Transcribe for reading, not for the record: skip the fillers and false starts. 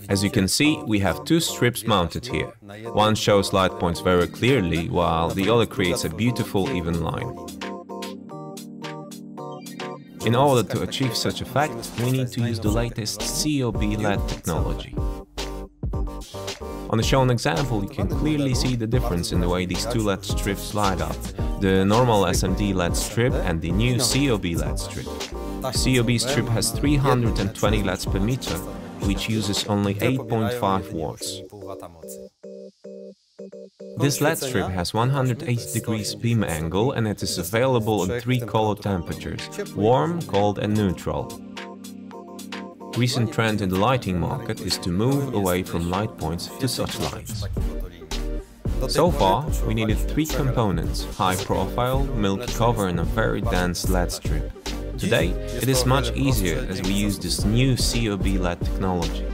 As you can see, we have two strips mounted here. One shows light points very clearly, while the other creates a beautiful even line. In order to achieve such effect, we need to use the latest COB LED technology. On the shown example, you can clearly see the difference in the way these two LED strips light up. The normal SMD LED strip and the new COB LED strip. The COB strip has 320 LEDs per meter, which uses only 8.5 watts. This LED strip has 180 degrees beam angle and it is available in 3 color temperatures: warm, cold and neutral. Recent trend in the lighting market is to move away from light points to such lines. So far, we needed 3 components: high profile, milky cover and a very dense LED strip. Today, it is much easier as we use this new COB LED technology.